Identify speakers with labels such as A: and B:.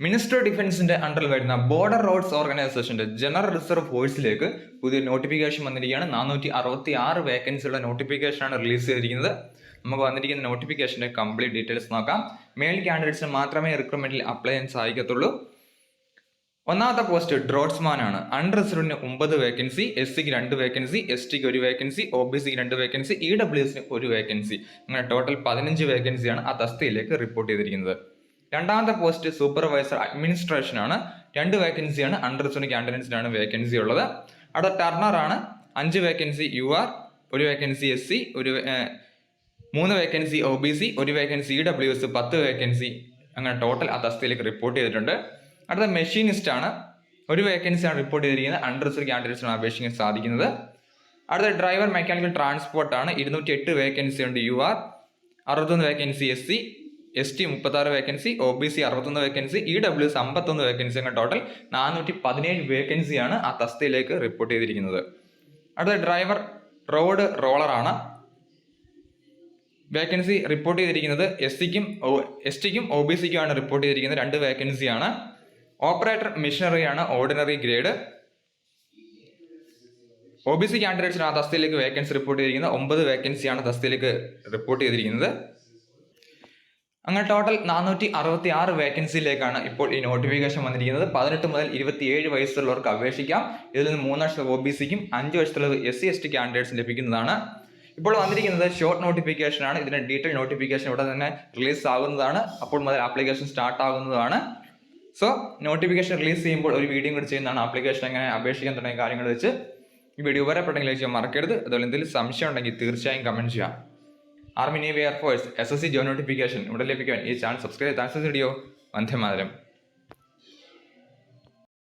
A: Minister of ഡിഫൻസിന്റെ അണ്ടറിൽ വരുന്ന border roads ഓർഗനൈസേഷന്റെ ജനറൽ റിസർവ് ഫോഴ്സിലേക്ക് പുതിയ നോട്ടിഫിക്കേഷൻ വന്നിരിക്കുകയാണ്. 466 വേക്കൻസിയുള്ള നോട്ടിഫിക്കേഷനാണ് റിലീസ് ചെയ്തിരിക്കുന്നത്. നമുക്ക് വന്നിരിക്കുന്ന നോട്ടിഫിക്കേഷന്റെ കംപ്ലീറ്റ് ഡീറ്റെയിൽസ് നോക്കാം. മെയിൽ കാൻഡിഡേറ്റ്സിന് മാത്രമേ റിക്രൂട്ട്മെന്റിൽ അപ്ലൈ ചെയ്യാൻ സാധിക്കത്തുള്ളൂ. ഒന്നാമത്തെ പോസ്റ്റ് ഡ്രോട്ട്സ്മാൻ ആണ്. അൺറിസർവ്ഡിന് 9 വേക്കൻസി, എസ്-സിക്ക് 2 വേക്കൻസി, എസ്-ടിക്ക് 1 വേക്കൻസി, ഒ-ബി-സിക്ക് 2 വേക്കൻസി, ഇ-ഡബ്ല്യു-എസിന് 1 വേക്കൻസി. അങ്ങനെ ടോട്ടൽ 15 വേക്കൻസിയാണ് ആ തസ്തികയിലേക്ക് റിപ്പോർട്ട് ചെയ്തിരിക്കുന്നത്. രണ്ടാമത്തെ പോസ്റ്റ് സൂപ്പർവൈസർ അഡ്മിനിസ്ട്രേഷൻ ആണ്. 2 വേക്കൻസിയാണ്. അൺറിസർവ്ഡ് കാൻഡിഡേറ്റ്സിനാണ് വേക്കൻസി ഉള്ളത്. അവിടെ ടർണർ ആണ്. 5 vacancy UR, 1 vacancy S-C, 3 vacancy O-B-C, 1 vacancy E-W-S, 10 vacancy. അങ്ങനെ ടോട്ടൽ ആ തസ്തികയിലേക്ക് റിപ്പോർട്ട് ചെയ്തിട്ടുണ്ട്. അടുത്ത മെഷീനിസ്റ്റ് ആണ്. 1 വേക്കൻസിയാണ് റിപ്പോർട്ട് ചെയ്തിരിക്കുന്നത്. അൺറിസർവ്ഡ് കാൻഡിഡേറ്റ്സിനാണ് അപേക്ഷിക്കാൻ സാധിക്കുന്നത്. അടുത്ത ഡ്രൈവർ മെക്കാനിക്കൽ ട്രാൻസ്പോർട്ട് ആണ്. 208 വേക്കൻസി ഉണ്ട്. UR 61 vacancy, S-C, S-T 36 vacancy, O-B-C 61 vacancy, E-W-S 51 vacancy. അങ്ങനെ ടോട്ടൽ 417 വേക്കൻസിയാണ് ആ തസ്തികയിലേക്ക് റിപ്പോർട്ട് ചെയ്തിരിക്കുന്നത്. അടുത്ത ഡ്രൈവർ റോഡ് റോളർ ആണ്. വേക്കൻസി റിപ്പോർട്ട് ചെയ്തിരിക്കുന്നത് എസ്-ടിക്കും ഒ-ബി-സിക്കുമാണ് റിപ്പോർട്ട് ചെയ്തിരിക്കുന്നത്. 2 വേക്കൻസിയാണ്. ഓപ്പറേറ്റർ മിഷനറി ആണ്. Ordinary grade. ഒ-ബി-സി കാൻഡിഡേറ്റ്സിന് ആ തസ്തികയിലേക്ക് വേക്കൻസി റിപ്പോർട്ട് ചെയ്തിരിക്കുന്നത്. 9 വേക്കൻസിയാണ് തസ്തികയിലേക്ക് റിപ്പോർട്ട് ചെയ്തിരിക്കുന്നത്. അങ്ങനെ ടോട്ടൽ 466 വേക്കൻസിയിലേക്കാണ് ഇപ്പോൾ ഈ നോട്ടിഫിക്കേഷൻ വന്നിരിക്കുന്നത്. 18 മുതൽ 27 വയസ്സുള്ളവർക്ക് അപേക്ഷിക്കാം. ഇതിൽ നിന്ന് 3 വർഷത്തെ ഒ-ബി-സിക്കും 5 വർഷത്തുള്ളത് എസ്-സി/എസ്-ടി കാൻഡിഡേറ്റ്സ് ലഭിക്കുന്നതാണ്. ഇപ്പോൾ വന്നിരിക്കുന്നത് ഷോർട്ട് നോട്ടിഫിക്കേഷൻ ആണ്. ഇതിന്റെ ഡീറ്റെയിൽ നോട്ടിഫിക്കേഷൻ ഇവിടെ തന്നെ റിലീസ് ആകുന്നതാണ്. അപ്പോൾ മുതൽ ആപ്ലിക്കേഷൻ സ്റ്റാർട്ട് ആകുന്നതാണ്. സോ നോട്ടിഫിക്കേഷൻ റിലീസ് ചെയ്യുമ്പോൾ ഒരു വീഡിയോ കൂടി ചെയ്യുന്നതാണ്. ആപ്ലിക്കേഷൻ എങ്ങനെ അപേക്ഷിക്കാൻ തുടങ്ങിയ കാര്യങ്ങൾ വെച്ച് ഈ വീഡിയോ ഉപകാരപ്പെട്ടെങ്കിൽ ലൈക്ക് ചെയ്യാൻ മറക്കരുത്. അതുപോലെ എന്തെങ്കിലും സംശയം ഉണ്ടെങ്കിൽ തീർച്ചയായും കമന്റ് ചെയ്യാം. Army, navy, air force, SSC join notification ഇവിടെ ലഭിക്കാൻ ഈ ചാനൽ സബ്സ്ക്രൈബ് ചെയ്ത് വീഡിയോ. വന്ദേ മാതരം.